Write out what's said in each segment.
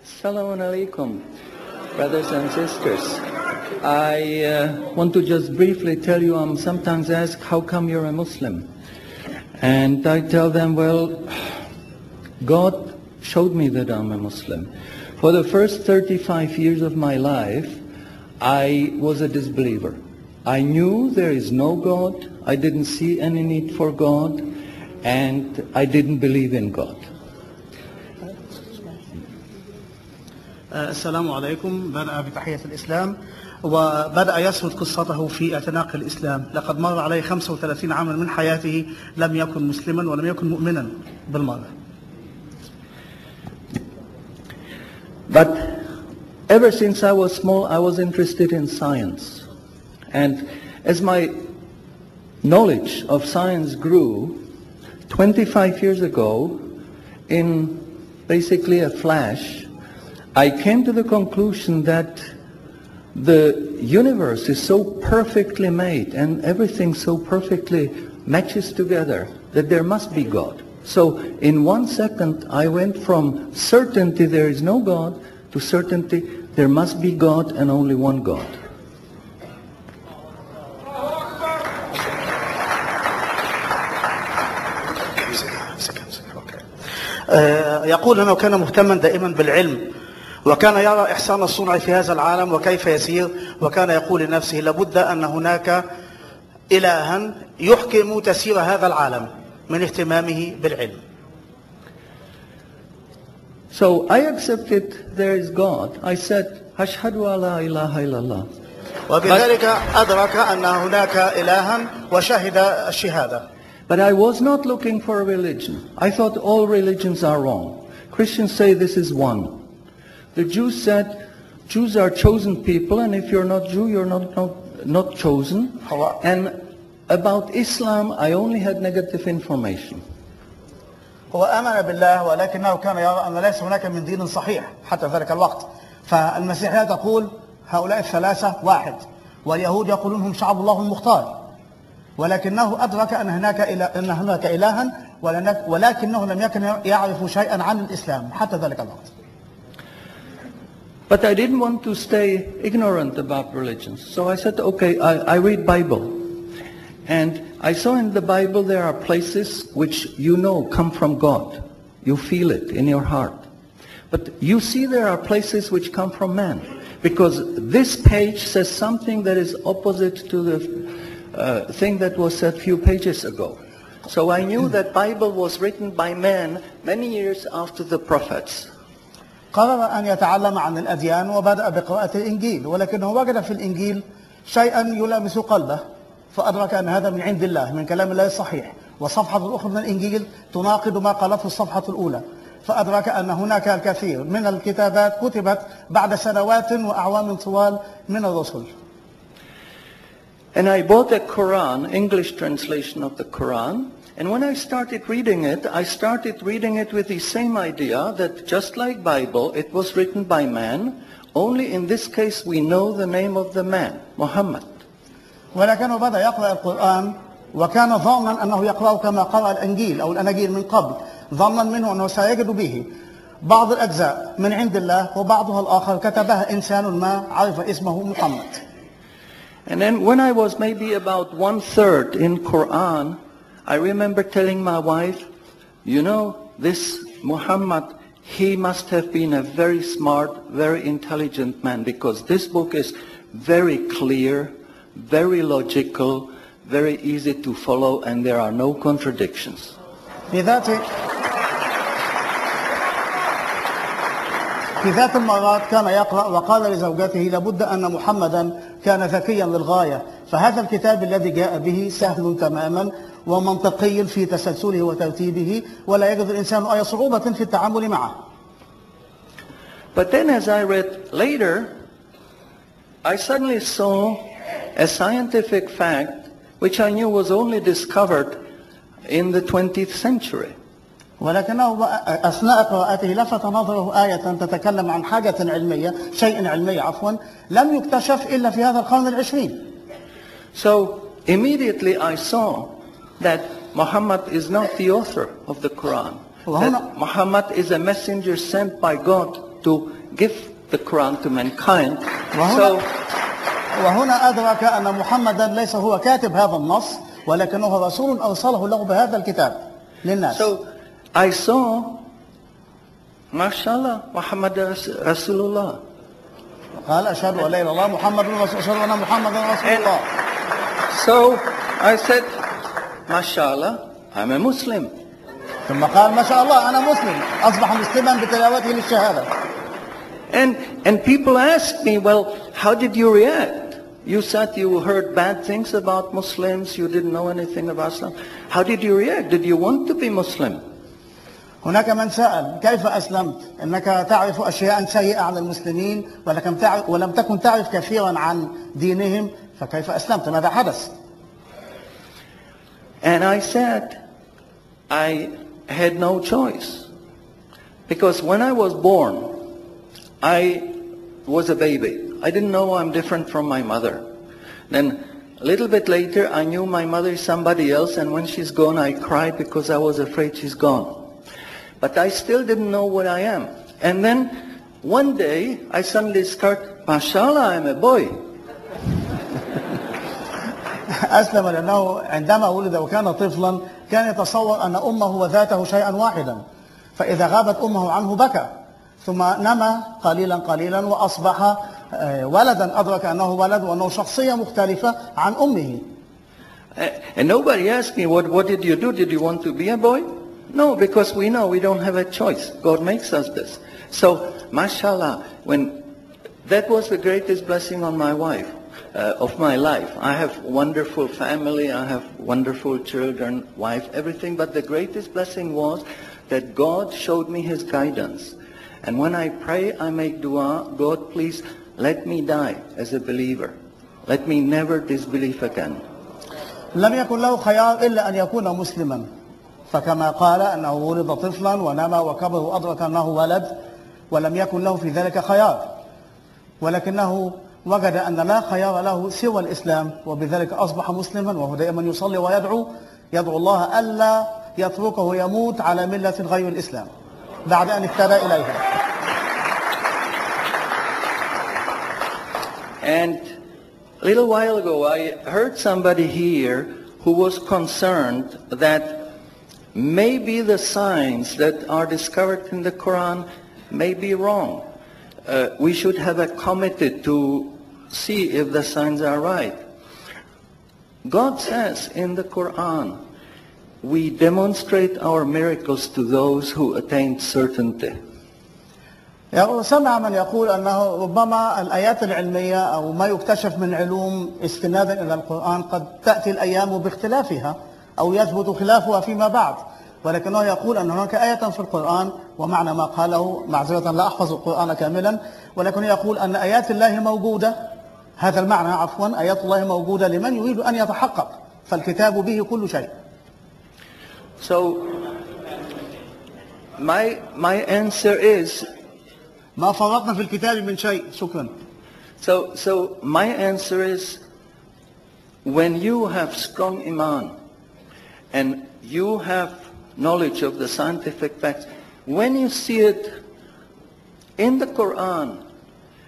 Assalamu alaikum, brothers and sisters. I want to just briefly tell you, I'm sometimes asked, how come you're a Muslim? And I tell them, well, God showed me that I'm a Muslim. For the first 35 years of my life, I was a disbeliever. I knew there is no God, I didn't see any need for God, and I didn't believe in God. السلام عليكم. بدأ بتحية الإسلام وبدأ يسرد قصته في اعتناق الإسلام. لقد مر عليه 35 عاما من حياته لم يكن مسلما ولم يكن مؤمنا بالمرة. But ever since I was small, I was interested in science. And as my knowledge of science grew, 25 years ago, in basically a flash, I came to the conclusion that the universe is so perfectly made and everything so perfectly matches together that there must be God. So in 1 second I went from certainty there is no God to certainty there must be God and only one God. يقول أنه كان مهتما دائما بالعلم وكان يرى إحسان الصنع في هذا العالم وكيف يسير وكان يقول لنفسه لابد أن هناك إلها يحكم تسير هذا العالم من اهتمامه بالعلم. So I accepted there is God. I said أشهد أن لا إله إلا الله. وبذلك أدرك أن هناك إلها وشهد الشهادة. But I was not looking for a religion. I thought all religions are wrong. Christians say this is one. The Jews said Jews are chosen people, and if you're not Jew, you're not chosen. And about Islam, I only had negative information. هو آمن بالله ولكنه كان يرى أن ليس هناك من دين صحيح حتى ذلك الوقت. فالمسيحية تقول هؤلاء الثلاثة واحد، واليهود يقولون هم شعب الله المختار. ولكنه أدرك أن هناك إلها ولكنه لم يكن يعرف شيئا عن الإسلام حتى ذلك الوقت. But I didn't want to stay ignorant about religions. So I said, okay, I read Bible. And I saw in the Bible there are places which you know come from God. You feel it in your heart. But you see there are places which come from man. Because this page says something that is opposite to the thing that was said a few pages ago. So I knew that Bible was written by man many years after the prophets. قرر أن يتعلم عن الأديان وبدأ بقراءة الإنجيل ولكنه وجد في الإنجيل شيئا يلامس قلبه فأدرك أن هذا من عند الله من كلام الله الصحيح والصفحة الأخرى من الإنجيل تناقض ما قالته الصفحة الأولى فأدرك أن هناك الكثير من الكتابات كتبت بعد سنوات وأعوام طوال من الرسل. And I bought a Quran, English translation of the Quran. And when I started reading it with the same idea that just like Bible, it was written by man. Only in this case we know the name of the man, Muhammad. ولكنه بدأ يقرأ القرآن وكان ظانا أنه يقرأ كما قرأ الإنجيل أو الأناجيل من قبل ظنا منه أنه سيجد به بعض الأجزاء من عند الله وبعضها الآخر كتبها إنسان ما عرف اسمه محمد. And then when I was maybe about 1/3 in Quran, I remember telling my wife, you know, this Muhammad, he must have been a very smart, very intelligent man because this book is very clear, very logical, very easy to follow, and there are no contradictions. في ذات المرات كان يقرأ وقال لزوجته لابد أن محمدا كان ذكيا للغاية فهذا الكتاب الذي جاء به سهل تماما ومنطقي في تسلسله وترتيبه ولا يجد الإنسان أي صعوبة في التعامل معه. But then as I read later, I suddenly saw a scientific fact which I knew was only discovered in the 20th century. ولكنه أثناء قراءته لفت نظره آية تتكلم عن حاجة علمية شيء علمي لم يكتشف إلا في هذا القرن العشرين. So immediately I saw that Muhammad is not the author of the Quran. That Muhammad is a messenger sent by God to give the Quran to mankind. وهنا أدرك أن محمدا ليس هو كاتب هذا النص ولكنه رسول أرسله له بهذا الكتاب للناس. So I saw, mashallah, Muhammad Rasulullah. قال أشهد أن لا إله إلا الله محمد رسول أشهد أن محمدا رسول الله. So I said, mashallah, I'm a Muslim. ثم قال ما شاء الله أنا مسلم أصبح مسلما بتلاوته للشهادة. And people ask me, well, how did you react? You said you heard bad things about Muslims, you didn't know anything about Islam. How did you react? Did you want to be Muslim? هناك من سأل كيف أسلمت؟ إنك تعرف أشياء سيئة عن المسلمين ولم تكن تعرف كثيرا عن دينهم فكيف أسلمت؟ ماذا حدث؟ And I said, I had no choice. Because when I was born, I was a baby. I didn't know I'm different from my mother. Then a little bit later, I knew my mother is somebody else, and when she's gone, I cried because I was afraid she's gone. But I still didn't know what I am. And then one day, I suddenly start, mashallah, I'm a boy. أسلم لأنه عندما ولد وكان طفلا كان يتصور أن أمه وذاته شيئا واحدا فإذا غابت أمه عنه بكى ثم نما قليلا قليلا وأصبح ولدا أدرك أنه ولد وأنه شخصية مختلفة عن أمه. And nobody asked me, what did you do? Did you want to be a boy? No, because we know we don't have a choice. God makes us this. So, mashallah, that was the greatest blessing on my wife. Of my life. I have wonderful family, I have wonderful children, wife, everything, but the greatest blessing was that God showed me His guidance. And when I pray, I make dua, God, please let me die as a believer. Let me never disbelieve again. لم يكن له خيار إلا أن يكون مسلما فكما قال أنه ولد طفلا ونما وكبر وأدرك أنه ولد ولم يكن له في ذلك خيار ولكنه وجد أن لا خيار له سوى الإسلام وبذلك أصبح مسلما وهو دائما يصلي ويدعو الله ألا يتركه يموت على ملة غير الإسلام بعد أن اهتدى إليها. And a little while ago I heard somebody here who was concerned that maybe the signs that are discovered in the Quran may be wrong. We should have a committee to see if the signs are right. God says in the Quran, we demonstrate our miracles to those who attained certainty. سمع من يقول أنه ربما الآيات العلمية أو ما يكتشف من علوم استنادا إلى القرآن قد تأتي الأيام باختلافها أو يثبت خلافها فيما بعد ولكنه يقول أن هناك آية في القرآن ومعنى ما قاله معذرة لا أحفظ القرآن كاملا ولكنه يقول أن آيات الله موجودة هذا المعنى عفوا آيات الله موجودة لمن يريد أن يتحقق فالكتاب به كل شيء. So my answer is ما فرطنا في الكتاب من شيء. شكرا. So my answer is when you have strong iman and you have knowledge of the scientific facts, when you see it in the Quran,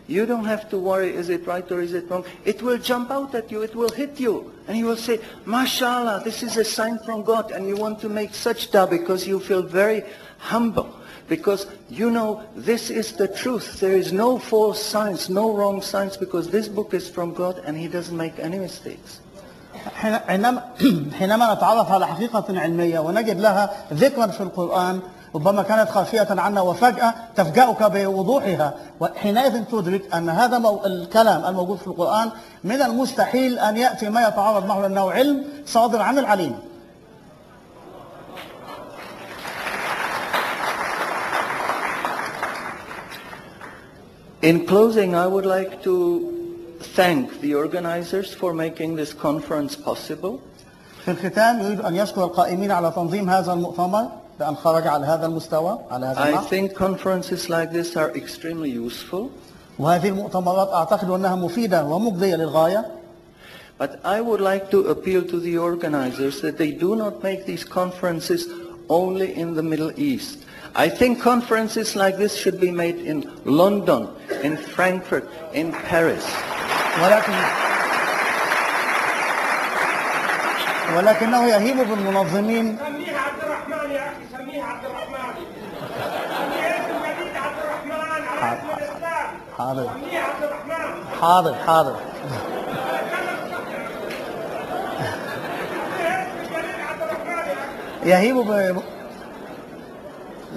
you don't have to worry, is it right or is it wrong? It will jump out at you, it will hit you. And you will say, mashallah, this is a sign from God. And you want to make sajda because you feel very humble. Because you know this is the truth. There is no false science, no wrong science, because this book is from God and He doesn't make any mistakes. حينما نتعرف على حقيقة علمية ونجد لها ذكرا في القرآن ربما كانت خافية عنا وفجأة تفجأك بوضوحها وحينئذ تدرك أن هذا الكلام الموجود في القرآن من المستحيل أن يأتي ما يتعارض معه لأنه علم صادر عن العليم. In closing, I would like to thank the organizers for making this conference possible. في الختام يريد أن يشكر القائمين على تنظيم هذا المؤتمر بأن خرج على هذا المستوى على هذا I النحو. think conferences like this are extremely useful. وهذه المؤتمرات أعتقد أنها مفيدة ومجدية للغاية. But I would like to appeal to the organizers that they do not make these conferences only in the Middle East. I think conferences like this should be made in London, in Frankfurt, in Paris. ولكنه يهيب بالمنظمين. سميها عبد الرحمن يا أخي، سميها عبد الرحمن. سميها اسم جديد عبد الرحمن على اسم الإسلام. حاضر. سميها عبد الرحمن. حاضر حاضر.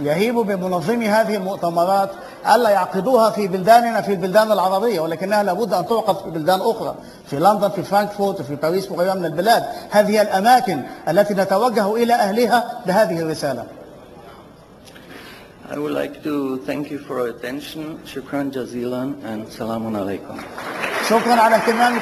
يهيب بمنظمي هذه المؤتمرات ألا يعقدوها في بلداننا، في البلدان العربية، ولكنها لابد أن تعقد في بلدان أخرى، في لندن، في فرانكفورت، في باريس وغيرها من البلاد. هذه الأماكن التي نتوجه إلى أهلها بهذه الرسالة. I would like to thank you for your attention. شكرا جزيلا and سلام عليكم. شكرا على اهتمامكم.